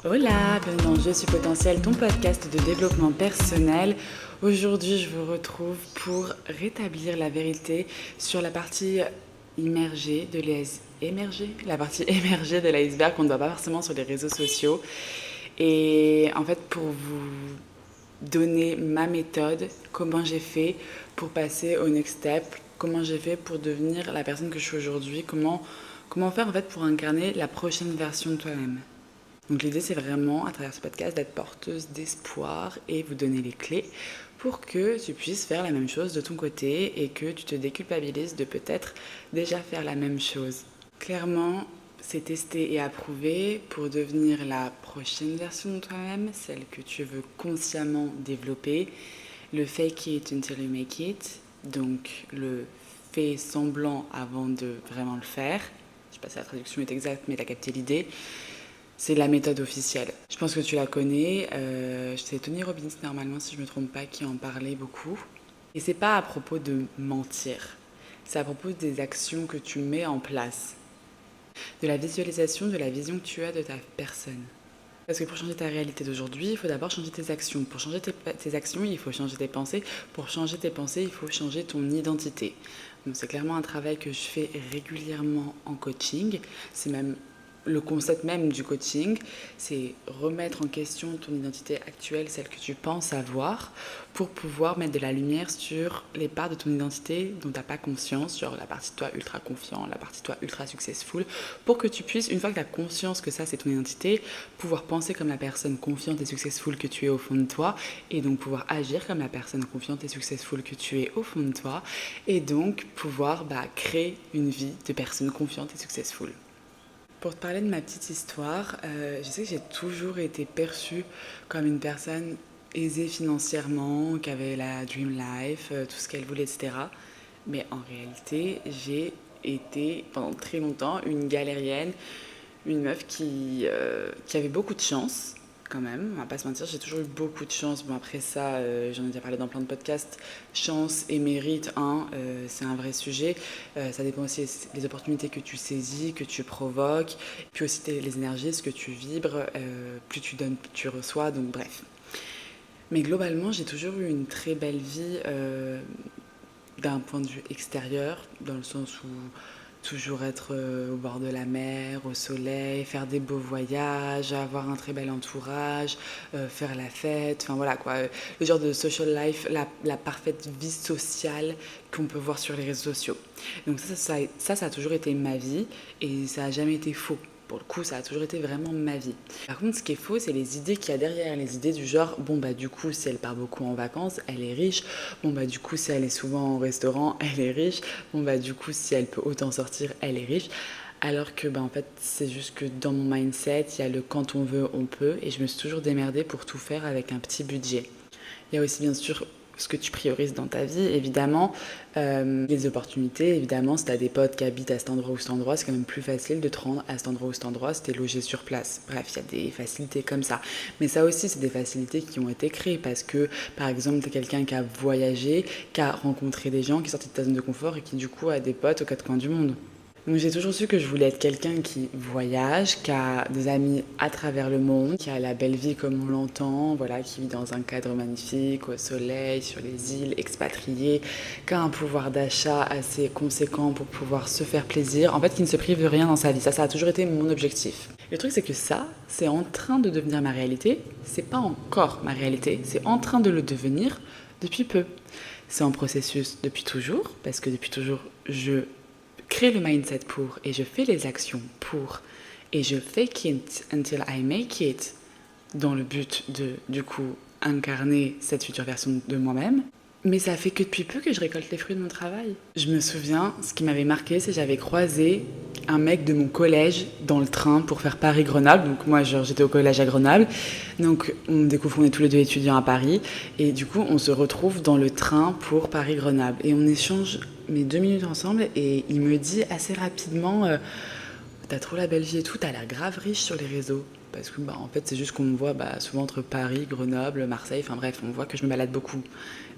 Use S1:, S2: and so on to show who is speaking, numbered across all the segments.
S1: Hola, bienvenue dans Je suis potentiel, ton podcast de développement personnel. Aujourd'hui, je vous retrouve pour rétablir la vérité sur la partie la partie émergée de l'iceberg qu'on ne voit pas forcément sur les réseaux sociaux. Et en fait, pour vous donner ma méthode, comment j'ai fait pour passer au next step, comment j'ai fait pour devenir la personne que je suis aujourd'hui, comment faire en fait pour incarner la prochaine version de toi-même. Donc l'idée c'est vraiment à travers ce podcast d'être porteuse d'espoir et vous donner les clés pour que tu puisses faire la même chose de ton côté et que tu te déculpabilises de peut-être déjà faire la même chose. Clairement, c'est testé et approuvé pour devenir la prochaine version de toi-même, celle que tu veux consciemment développer. Le fake it until you make it, donc le fait semblant avant de vraiment le faire. Je sais pas si la traduction est exacte, mais tu as capté l'idée. C'est la méthode officielle. Je pense que tu la connais. C'est Tony Robbins, normalement, si je ne me trompe pas, qui en parlait beaucoup. Et c'est pas à propos de mentir. C'est à propos des actions que tu mets en place. De la visualisation, de la vision que tu as de ta personne. Parce que pour changer ta réalité d'aujourd'hui, il faut d'abord changer tes actions. Pour changer tes actions, il faut changer tes pensées. Pour changer tes pensées, il faut changer ton identité. Donc c'est clairement un travail que je fais régulièrement en coaching. C'est même le concept même du coaching, c'est remettre en question ton identité actuelle, celle que tu penses avoir, pour pouvoir mettre de la lumière sur les parts de ton identité dont tu n'as pas conscience, genre la partie de toi ultra confiant, la partie de toi ultra successful, pour que tu puisses, une fois que tu as conscience que ça c'est ton identité, pouvoir penser comme la personne confiante et successful que tu es au fond de toi, et donc pouvoir agir comme la personne confiante et successful que tu es au fond de toi, et donc pouvoir créer une vie de personne confiante et successful. Pour te parler de ma petite histoire, je sais que j'ai toujours été perçue comme une personne aisée financièrement, qui avait la dream life, tout ce qu'elle voulait, etc. Mais en réalité, j'ai été pendant très longtemps une galérienne, une meuf qui avait beaucoup de chance, quand même, on va pas se mentir, j'ai toujours eu beaucoup de chance. Bon, après ça, j'en ai déjà parlé dans plein de podcasts. Chance et mérite, c'est un vrai sujet. Ça dépend aussi des opportunités que tu saisis, que tu provoques, puis aussi les énergies, ce que tu vibres. Plus tu donnes, plus tu reçois, donc bref. Mais globalement, j'ai toujours eu une très belle vie d'un point de vue extérieur, dans le sens où toujours être au bord de la mer, au soleil, faire des beaux voyages, avoir un très bel entourage, faire la fête, enfin voilà quoi, le genre de social life, la parfaite vie sociale qu'on peut voir sur les réseaux sociaux. Donc ça a toujours été ma vie et ça n'a jamais été faux. Pour le coup, ça a toujours été vraiment ma vie. Par contre, ce qui est faux, c'est les idées qu'il y a derrière. Les idées du genre, bon bah du coup, si elle part beaucoup en vacances, elle est riche. Bon bah du coup, si elle est souvent au restaurant, elle est riche. Bon bah du coup, si elle peut autant sortir, elle est riche. Alors que en fait, c'est juste que dans mon mindset, il y a le quand on veut, on peut. Et je me suis toujours démerdée pour tout faire avec un petit budget. Il y a aussi bien sûr ce que tu priorises dans ta vie, évidemment, les opportunités, évidemment, si tu as des potes qui habitent à cet endroit ou cet endroit, c'est quand même plus facile de te rendre à cet endroit ou cet endroit si tu es logé sur place. Bref, il y a des facilités comme ça. Mais ça aussi, c'est des facilités qui ont été créées parce que, par exemple, tu es quelqu'un qui a voyagé, qui a rencontré des gens, qui est sorti de ta zone de confort et qui, du coup, a des potes aux quatre coins du monde. Donc j'ai toujours su que je voulais être quelqu'un qui voyage, qui a des amis à travers le monde, qui a la belle vie comme on l'entend, voilà, qui vit dans un cadre magnifique, au soleil, sur les îles, expatrié, qui a un pouvoir d'achat assez conséquent pour pouvoir se faire plaisir. En fait, qui ne se prive de rien dans sa vie. Ça a toujours été mon objectif. Le truc, c'est que ça, c'est en train de devenir ma réalité. C'est pas encore ma réalité, c'est en train de le devenir depuis peu. C'est en processus depuis toujours, parce que depuis toujours, je crée le mindset pour et je fais les actions pour et je fake it until I make it dans le but de, du coup, incarner cette future version de moi-même. Mais ça fait que depuis peu que je récolte les fruits de mon travail. Je me souviens, ce qui m'avait marqué, c'est que j'avais croisé un mec de mon collège dans le train pour faire Paris-Grenoble. Donc moi, j'étais au collège à Grenoble. Donc on découvre qu'on est tous les deux étudiants à Paris. Et du coup, on se retrouve dans le train pour Paris-Grenoble. Et on échange mes 2 minutes ensemble. Et il me dit assez rapidement, t'as trop la belle vie et tout, t'as l'air grave riche sur les réseaux. parce que en fait c'est juste qu'on me voit souvent entre Paris, Grenoble, Marseille, enfin bref, on voit que je me balade beaucoup.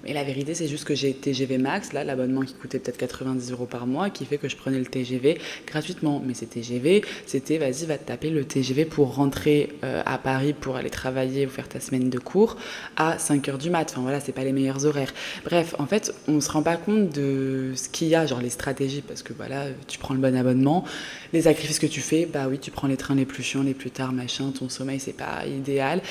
S1: Mais la vérité c'est juste que j'ai TGV Max, là l'abonnement qui coûtait peut-être 90 € par mois, qui fait que je prenais le TGV gratuitement. Mais ces TGV, c'était vas-y va te taper le TGV pour rentrer à Paris pour aller travailler ou faire ta semaine de cours à 5h du mat. Enfin voilà, c'est pas les meilleurs horaires. Bref, en fait on se rend pas compte de ce qu'il y a, genre les stratégies, parce que voilà, tu prends le bon abonnement, les sacrifices que tu fais, oui tu prends les trains les plus chiants, les plus tard, machin, ton sommeil c'est pas idéal,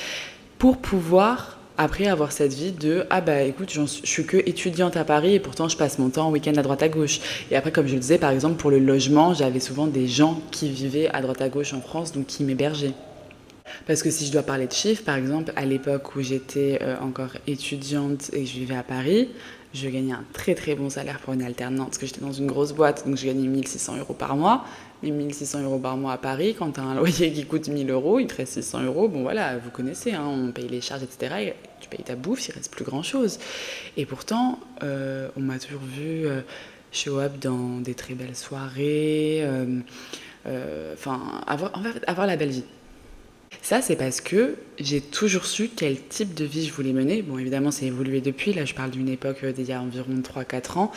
S1: pour pouvoir après avoir cette vie de écoute, je suis que étudiante à Paris et pourtant je passe mon temps en week-end à droite à gauche. Et après, comme je le disais, par exemple pour le logement, j'avais souvent des gens qui vivaient à droite à gauche en France, donc qui m'hébergeaient. Parce que si je dois parler de chiffres, par exemple, à l'époque où j'étais encore étudiante et que je vivais à Paris, je gagnais un très très bon salaire pour une alternante, parce que j'étais dans une grosse boîte, donc je gagnais 1600 € par mois. Mais 1600 € par mois à Paris, quand tu as un loyer qui coûte 1000 €, il te reste 600 €. Bon voilà, vous connaissez, hein, on paye les charges, etc. Et tu payes ta bouffe, il reste plus grand chose. Et pourtant, on m'a toujours vu show up dans des très belles soirées, avoir la belle vie. Ça, c'est parce que j'ai toujours su quel type de vie je voulais mener. Bon, évidemment, c'est évolué depuis. Là, je parle d'une époque d'il y a environ 3-4 ans.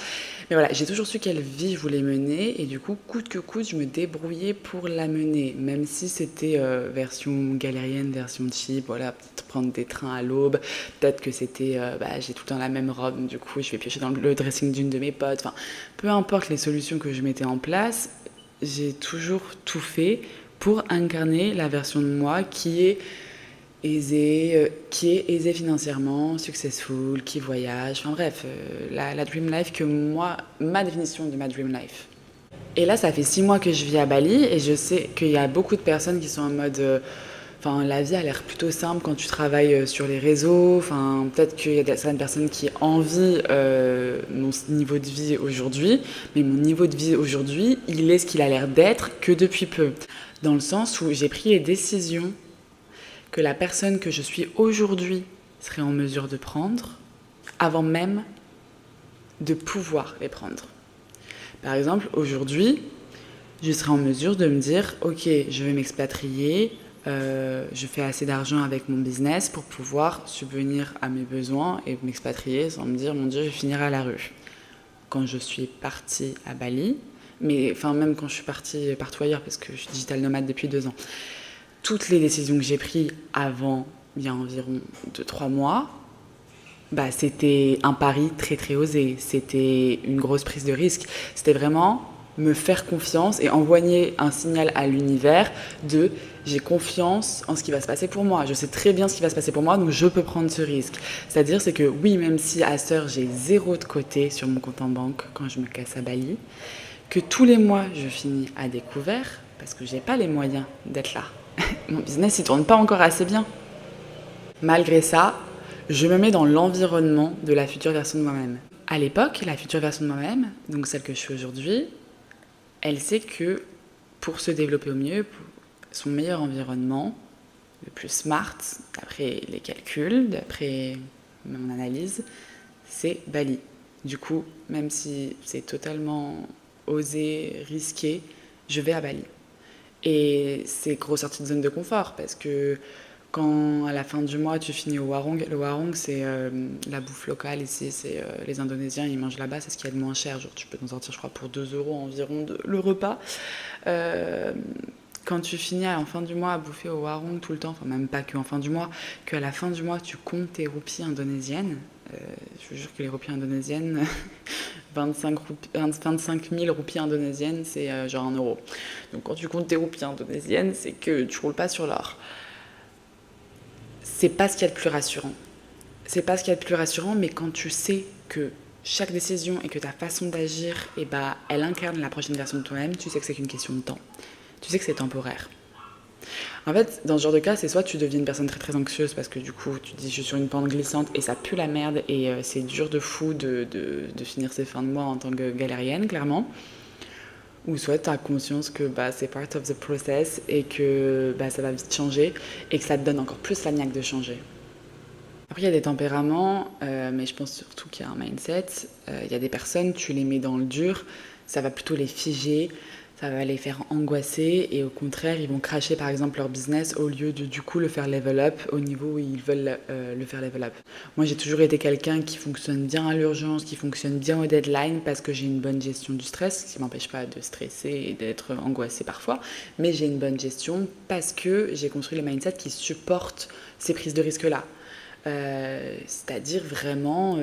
S1: Mais voilà, j'ai toujours su quelle vie je voulais mener. Et du coup, coûte que coûte, je me débrouillais pour la mener. Même si c'était version galérienne, version cheap. Voilà, peut-être prendre des trains à l'aube. Peut-être que c'était, j'ai tout le temps la même robe. Du coup, je vais piocher dans le dressing d'une de mes potes. Enfin, peu importe les solutions que je mettais en place, j'ai toujours tout fait pour incarner la version de moi qui est aisée financièrement, successful, qui voyage, enfin bref, la dream life que moi, ma définition de ma dream life. Et là, ça fait 6 mois que je vis à Bali et je sais qu'il y a beaucoup de personnes qui sont en mode la vie a l'air plutôt simple quand tu travailles sur les réseaux. Enfin, peut-être qu'il y a certaines personnes qui envient mon niveau de vie aujourd'hui, mais mon niveau de vie aujourd'hui, il est ce qu'il a l'air d'être que depuis peu. Dans le sens où j'ai pris les décisions que la personne que je suis aujourd'hui serait en mesure de prendre avant même de pouvoir les prendre. Par exemple, aujourd'hui, je serais en mesure de me dire « Ok, je vais m'expatrier, je fais assez d'argent avec mon business pour pouvoir subvenir à mes besoins et m'expatrier sans me dire « Mon Dieu, je vais finir à la rue ». Quand je suis partie à Bali, mais même quand je suis partie partout ailleurs, parce que je suis digital nomade depuis 2 ans, toutes les décisions que j'ai prises avant, il y a environ 2-3 mois, c'était un pari très très osé. C'était une grosse prise de risque. C'était vraiment me faire confiance et envoyer un signal à l'univers de j'ai confiance en ce qui va se passer pour moi. Je sais très bien ce qui va se passer pour moi, donc je peux prendre ce risque. C'est-à-dire, c'est que oui, même si à cette heure, j'ai 0 de côté sur mon compte en banque quand je me casse à Bali, que tous les mois, je finis à découvert parce que j'ai pas les moyens d'être là. Mon business, il tourne pas encore assez bien. Malgré ça, je me mets dans l'environnement de la future version de moi-même. À l'époque, la future version de moi-même, donc celle que je suis aujourd'hui, elle sait que pour se développer au mieux, son meilleur environnement, le plus smart, d'après les calculs, d'après mon analyse, c'est Bali. Du coup, même si c'est totalement osé, risqué, je vais à Bali. Et c'est grosse sortie de zone de confort parce que quand à la fin du mois tu finis au warung, le warung c'est la bouffe locale ici, c'est les Indonésiens ils mangent là-bas, c'est ce qu'il y a de moins cher, genre tu peux t'en sortir je crois pour 2 € environ le repas. Quand tu finis en fin du mois à bouffer au warung tout le temps, enfin même pas qu'en fin du mois, qu'à la fin du mois tu comptes tes roupies indonésiennes, je vous jure que les roupies indonésiennes, 25 000 roupies indonésiennes, c'est genre 1 €. Donc quand tu comptes tes roupies indonésiennes, c'est que tu roules pas sur l'or. C'est pas ce qu'il y a de plus rassurant. C'est pas ce qu'il y a de plus rassurant, mais quand tu sais que chaque décision et que ta façon d'agir, elle incarne la prochaine version de toi-même, tu sais que c'est qu'une question de temps. Tu sais que c'est temporaire. En fait, dans ce genre de cas, c'est soit tu deviens une personne très très anxieuse parce que du coup, tu te dis je suis sur une pente glissante et ça pue la merde et c'est dur de fou de finir ses fins de mois en tant que galérienne, clairement. Ou soit tu as conscience que c'est part of the process et que ça va vite changer et que ça te donne encore plus la niaque de changer. Après, il y a des tempéraments, mais je pense surtout qu'il y a un mindset. Il y a des personnes, tu les mets dans le dur, ça va plutôt les figer, Ça va les faire angoisser et au contraire, ils vont cracher par exemple leur business au lieu de du coup le faire level up au niveau où ils veulent le faire level up. Moi, j'ai toujours été quelqu'un qui fonctionne bien à l'urgence, qui fonctionne bien au deadline parce que j'ai une bonne gestion du stress, ce qui m'empêche pas de stresser et d'être angoissée parfois, mais j'ai une bonne gestion parce que j'ai construit le mindset qui supporte ces prises de risques-là. C'est-à-dire vraiment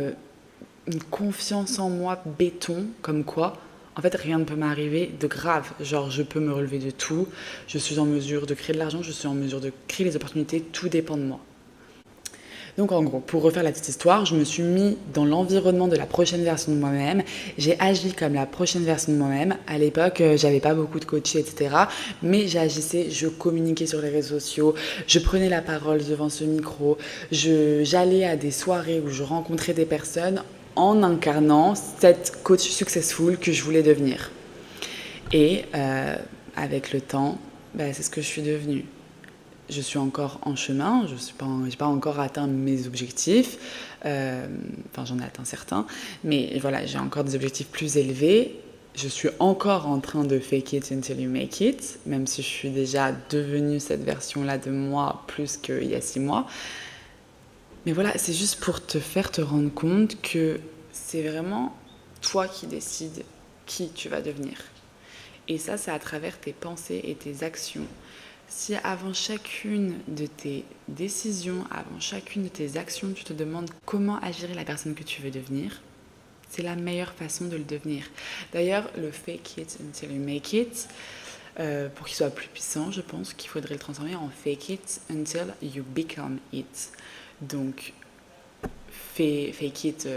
S1: une confiance en moi béton, comme quoi, en fait, rien ne peut m'arriver de grave. Genre, je peux me relever de tout, je suis en mesure de créer de l'argent, je suis en mesure de créer les opportunités, tout dépend de moi. Donc en gros, pour refaire la petite histoire, je me suis mis dans l'environnement de la prochaine version de moi-même. J'ai agi comme la prochaine version de moi-même. À l'époque, j'avais pas beaucoup de coachés, etc. Mais j'agissais, je communiquais sur les réseaux sociaux, je prenais la parole devant ce micro, j'allais à des soirées où je rencontrais des personnes en incarnant cette coach successful que je voulais devenir. Et avec le temps, c'est ce que je suis devenue. Je suis encore en chemin, je n'ai pas encore atteint mes objectifs, j'en ai atteint certains, mais voilà, j'ai encore des objectifs plus élevés. Je suis encore en train de fake it until you make it, même si je suis déjà devenue cette version-là de moi plus qu'il y a 6 mois. Mais voilà, c'est juste pour te faire te rendre compte que c'est vraiment toi qui décides qui tu vas devenir. Et ça, c'est à travers tes pensées et tes actions. Si avant chacune de tes décisions, avant chacune de tes actions, tu te demandes comment agirait la personne que tu veux devenir, c'est la meilleure façon de le devenir. D'ailleurs, le fake it until you make it, pour qu'il soit plus puissant, je pense qu'il faudrait le transformer en fake it until you become it. Donc, fake it,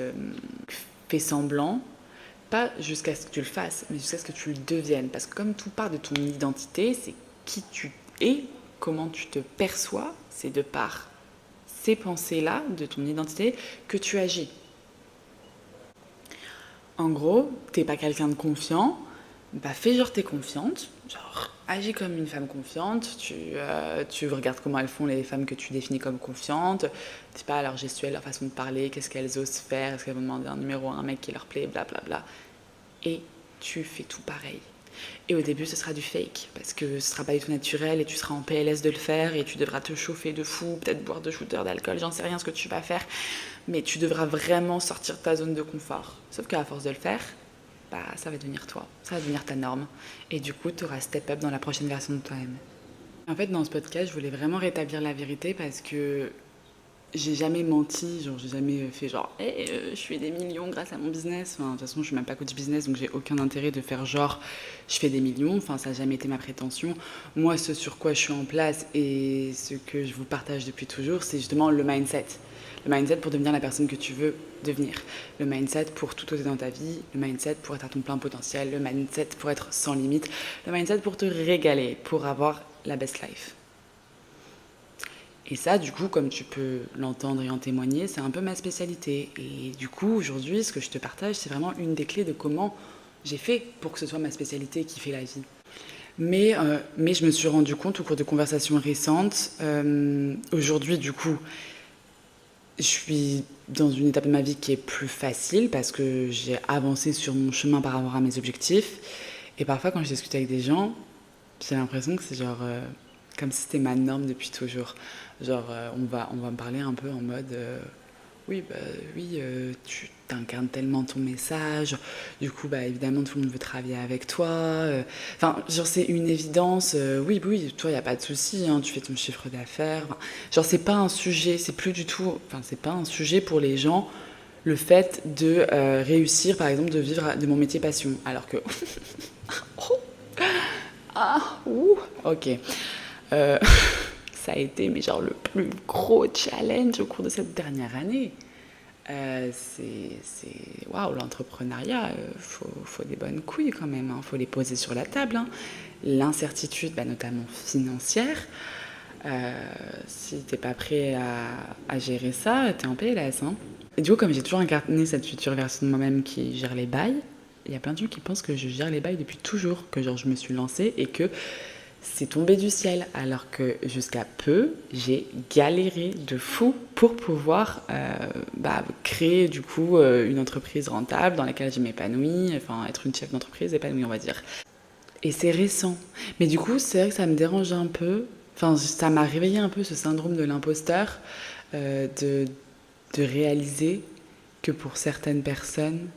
S1: fais semblant, pas jusqu'à ce que tu le fasses, mais jusqu'à ce que tu le deviennes. Parce que comme tout part de ton identité, c'est qui tu es, comment tu te perçois, c'est de par ces pensées-là, de ton identité, que tu agis. En gros, t'es pas quelqu'un de confiant, fais genre t'es confiante, genre agis comme une femme confiante, tu regardes comment elles font les femmes que tu définis comme confiantes, je sais pas, leur gestuelle, leur façon de parler, qu'est-ce qu'elles osent faire, est-ce qu'elles vont demander un numéro à un mec qui leur plaît, blablabla. Et tu fais tout pareil. Et au début, ce sera du fake, parce que ce sera pas du tout naturel et tu seras en PLS de le faire et tu devras te chauffer de fou, peut-être boire 2 shooters d'alcool, j'en sais rien ce que tu vas faire, mais tu devras vraiment sortir de ta zone de confort. Sauf qu'à force de le faire, ça va devenir toi, ça va devenir ta norme. Et du coup, tu auras step up dans la prochaine version de toi-même. En fait, dans ce podcast, je voulais vraiment rétablir la vérité parce que j'ai jamais menti, genre j'ai jamais fait genre je fais des millions grâce à mon business. Enfin, de toute façon, je suis même pas coach business, donc j'ai aucun intérêt de faire genre je fais des millions. Enfin, ça n'a jamais été ma prétention. Moi, ce sur quoi je suis en place et ce que je vous partage depuis toujours, c'est justement le mindset. Le mindset pour devenir la personne que tu veux devenir. Le mindset pour tout oser dans ta vie. Le mindset pour être à ton plein potentiel. Le mindset pour être sans limite. Le mindset pour te régaler, pour avoir la best life. Et ça, du coup, comme tu peux l'entendre et en témoigner, c'est un peu ma spécialité. Et du coup, aujourd'hui, ce que je te partage, c'est vraiment une des clés de comment j'ai fait pour que ce soit ma spécialité qui fait la vie. Mais je me suis rendu compte au cours de conversations récentes, aujourd'hui, du coup, je suis dans une étape de ma vie qui est plus facile parce que j'ai avancé sur mon chemin par rapport à mes objectifs. Et parfois, quand je discute avec des gens, j'ai l'impression que c'est genre comme si c'était ma norme depuis toujours. Genre, on va me parler un peu en mode oui, tu t'incarnes tellement ton message, du coup, évidemment, tout le monde veut travailler avec toi. Enfin, genre, c'est une évidence. Oui, toi, il n'y a pas de souci, hein, tu fais ton chiffre d'affaires. Enfin, genre, c'est pas un sujet, c'est plus du tout. Enfin, c'est pas un sujet pour les gens, le fait de réussir, par exemple, de vivre de mon métier passion. Alors que. Ok. Ça a été mais genre le plus gros challenge au cours de cette dernière année. Waouh, l'entrepreneuriat, faut des bonnes couilles quand même, hein, faut les poser sur la table, hein. L'incertitude, notamment financière, si t'es pas prêt à gérer ça, t'es en PLS, hein. Et du coup, comme j'ai toujours incarné cette future version de moi-même qui gère les bails, il y a plein de gens qui pensent que je gère les bails depuis toujours, que genre je me suis lancée et que c'est tombé du ciel, alors que jusqu'à peu, j'ai galéré de fou pour pouvoir créer du coup une entreprise rentable dans laquelle je m'épanouis, enfin être une chef d'entreprise épanouie, on va dire. Et c'est récent. Mais du coup, c'est vrai que ça me dérange un peu. Enfin, ça m'a réveillé un peu ce syndrome de l'imposteur, de réaliser que pour certaines personnes,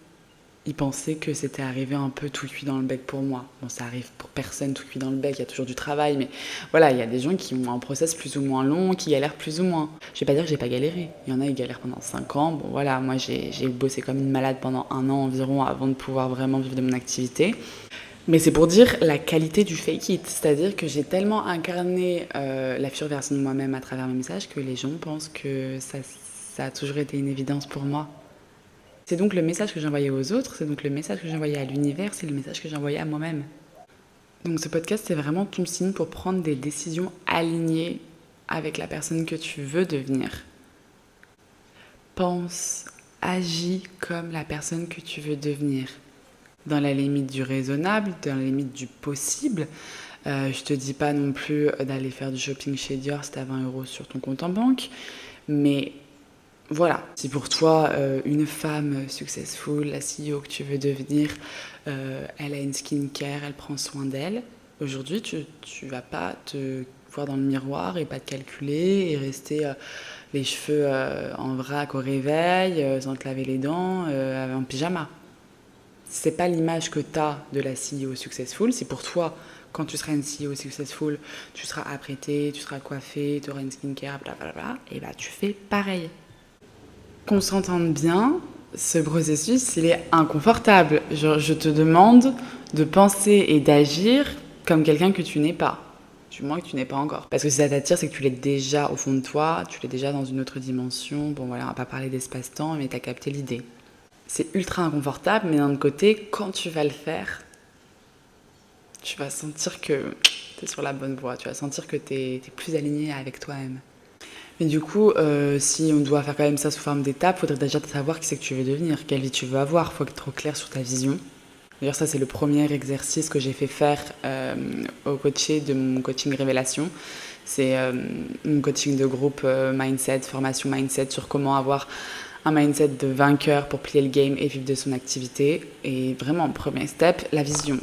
S1: ils pensaient que c'était arrivé un peu tout cuit dans le bec pour moi. Bon, ça arrive pour personne tout cuit dans le bec, il y a toujours du travail, mais voilà, il y a des gens qui ont un process plus ou moins long, qui galèrent plus ou moins. Je vais pas dire que j'ai pas galéré. Il y en a qui galèrent pendant 5 ans. Bon, voilà, moi j'ai bossé comme une malade pendant 1 an environ avant de pouvoir vraiment vivre de mon activité. Mais c'est pour dire la qualité du fake it, c'est-à-dire que j'ai tellement incarné la future version de moi-même à travers mes messages que les gens pensent que ça a toujours été une évidence pour moi. C'est donc le message que j'envoyais aux autres, c'est donc le message que j'envoyais à l'univers, c'est le message que j'envoyais à moi-même. Donc ce podcast, c'est vraiment ton signe pour prendre des décisions alignées avec la personne que tu veux devenir. Pense, agis comme la personne que tu veux devenir. Dans la limite du raisonnable, dans la limite du possible. Je te dis pas non plus d'aller faire du shopping chez Dior si t'as 20 € sur ton compte en banque, mais voilà, si pour toi, une femme successful, la CEO que tu veux devenir, elle a une skincare, elle prend soin d'elle, aujourd'hui, tu vas pas te voir dans le miroir et pas te calculer et rester les cheveux en vrac au réveil, sans te laver les dents, en pyjama. C'est pas l'image que tu as de la CEO successful, c'est pour toi, quand tu seras une CEO successful, tu seras apprêtée, tu seras coiffée, tu auras une skincare, blablabla, et bah tu fais pareil. Qu'on s'entende bien, ce processus, il est inconfortable. Je te demande de penser et d'agir comme quelqu'un que tu n'es pas. Du moins que tu n'es pas encore. Parce que si ça t'attire, c'est que tu l'es déjà au fond de toi, tu l'es déjà dans une autre dimension. Bon voilà, on va pas parler d'espace-temps, mais t'as capté l'idée. C'est ultra inconfortable, mais d'un autre côté, quand tu vas le faire, tu vas sentir que t'es sur la bonne voie. Tu vas sentir que t'es plus aligné avec toi-même. Mais du coup, si on doit faire quand même ça sous forme d'étapes, il faudrait déjà savoir qui c'est que tu veux devenir, quelle vie tu veux avoir. Il faut être trop clair sur ta vision. D'ailleurs, ça, c'est le premier exercice que j'ai fait faire au coaché de mon coaching Révélation. C'est mon coaching de groupe mindset, formation mindset sur comment avoir un mindset de vainqueur pour plier le game et vivre de son activité. Et vraiment, premier step, la vision.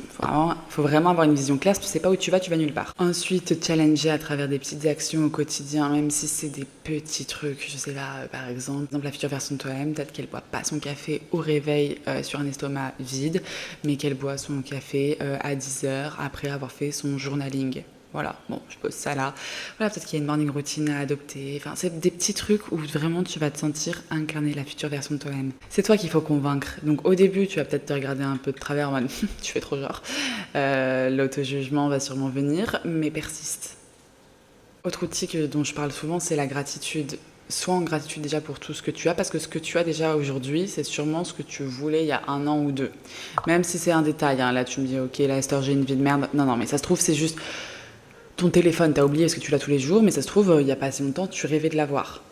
S1: Faut vraiment avoir une vision claire. Si tu sais pas où tu vas nulle part. Ensuite, te challenger à travers des petites actions au quotidien, même si c'est des petits trucs. Je sais pas, par exemple, la future version de toi-même, peut-être qu'elle boit pas son café au réveil sur un estomac vide, mais qu'elle boit son café à 10h après avoir fait son journaling. Voilà, bon, je pose ça là. Voilà, peut-être qu'il y a une morning routine à adopter. Enfin, c'est des petits trucs où vraiment tu vas te sentir incarner la future version de toi-même. C'est toi qu'il faut convaincre. Donc au début, tu vas peut-être te regarder un peu de travers en mode tu fais trop genre. L'auto-jugement va sûrement venir, mais persiste. Autre outil dont je parle souvent, c'est la gratitude. Sois en gratitude déjà pour tout ce que tu as, parce que ce que tu as déjà aujourd'hui, c'est sûrement ce que tu voulais il y a 1 an ou 2. Même si c'est un détail, hein. Là tu me dis, ok, là Esther, j'ai une vie de merde. Non, mais ça se trouve, c'est juste ton téléphone, t'as oublié parce que tu l'as tous les jours, mais ça se trouve, il n'y a pas assez longtemps, tu rêvais de l'avoir.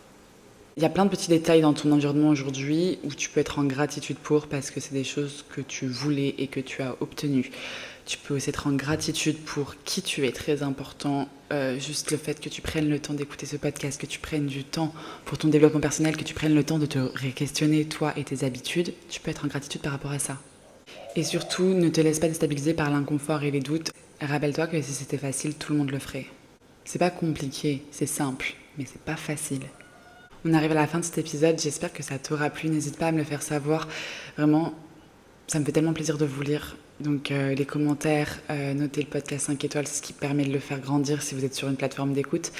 S1: Il y a plein de petits détails dans ton environnement aujourd'hui où tu peux être en gratitude pour, parce que c'est des choses que tu voulais et que tu as obtenues. Tu peux aussi être en gratitude pour qui tu es, très important. Juste le fait que tu prennes le temps d'écouter ce podcast, que tu prennes du temps pour ton développement personnel, que tu prennes le temps de te questionner toi et tes habitudes, tu peux être en gratitude par rapport à ça. Et surtout, ne te laisse pas déstabiliser par l'inconfort et les doutes. Rappelle-toi que si c'était facile, tout le monde le ferait. C'est pas compliqué, c'est simple, mais c'est pas facile. On arrive à la fin de cet épisode, j'espère que ça t'aura plu. N'hésite pas à me le faire savoir. Vraiment, ça me fait tellement plaisir de vous lire. Donc les commentaires, notez le podcast 5 étoiles, c'est ce qui permet de le faire grandir si vous êtes sur une plateforme d'écoute.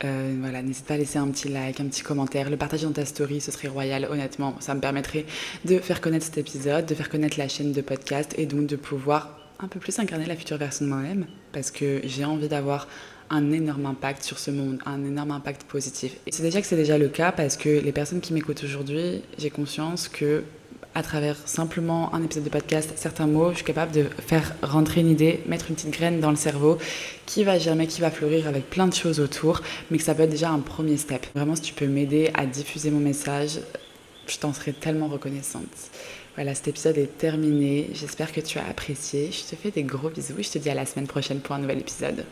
S1: Voilà, n'hésite pas à laisser un petit like, un petit commentaire, le partager dans ta story, ce serait royal, honnêtement. Ça me permettrait de faire connaître cet épisode, de faire connaître la chaîne de podcast et donc de pouvoir un peu plus incarner la future version de moi-même, parce que j'ai envie d'avoir un énorme impact sur ce monde, un énorme impact positif. Et c'est déjà le cas, parce que les personnes qui m'écoutent aujourd'hui, j'ai conscience que à travers simplement un épisode de podcast, certains mots, je suis capable de faire rentrer une idée, mettre une petite graine dans le cerveau qui va germer, qui va fleurir avec plein de choses autour, mais que ça peut être déjà un premier step. Vraiment, si tu peux m'aider à diffuser mon message, je t'en serais tellement reconnaissante. Voilà, cet épisode est terminé. J'espère que tu as apprécié. Je te fais des gros bisous et je te dis à la semaine prochaine pour un nouvel épisode.